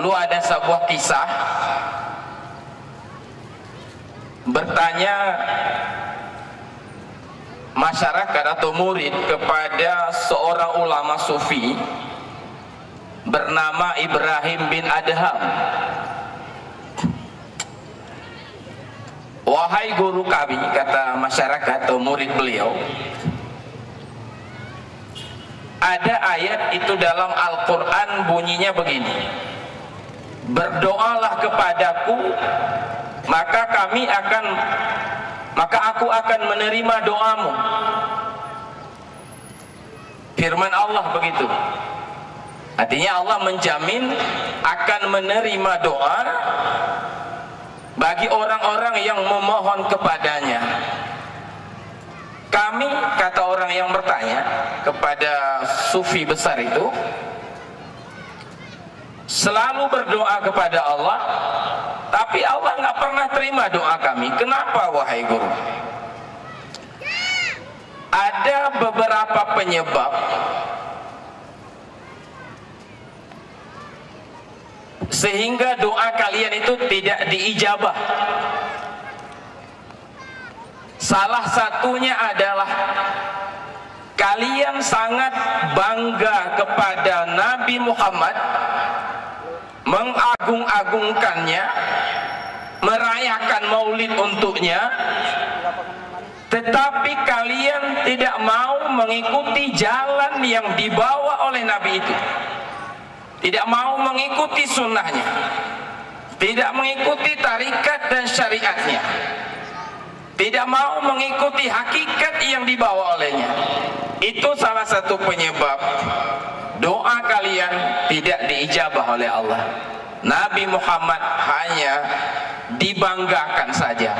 Dulu ada sebuah kisah, bertanya masyarakat atau murid kepada seorang ulama sufi bernama Ibrahim bin Adham. Wahai guru kami, kata masyarakat atau murid beliau, ada ayat itu dalam Al-Quran, bunyinya begini: berdoalah kepadaku, maka aku akan menerima doamu. Firman Allah begitu. Artinya Allah menjamin akan menerima doa bagi orang-orang yang memohon kepadanya. Kami, kata orang yang bertanya kepada sufi besar itu, selalu berdoa kepada Allah, tapi Allah nggak pernah terima doa kami. Kenapa wahai guru? Ada beberapa penyebab sehingga doa kalian itu tidak diijabah. Salah satunya adalah kalian sangat bangga kepada Nabi Muhammad, mengagung-agungkannya, merayakan maulid untuknya, tetapi kalian tidak mau mengikuti jalan yang dibawa oleh Nabi itu, tidak mau mengikuti sunnahnya, tidak mengikuti tarikat dan syariatnya, tidak mau mengikuti hakikat yang dibawa olehnya. Itu salah satu penyebab doa kalian tidak diijabah oleh Allah. Nabi Muhammad hanya dibanggakan saja.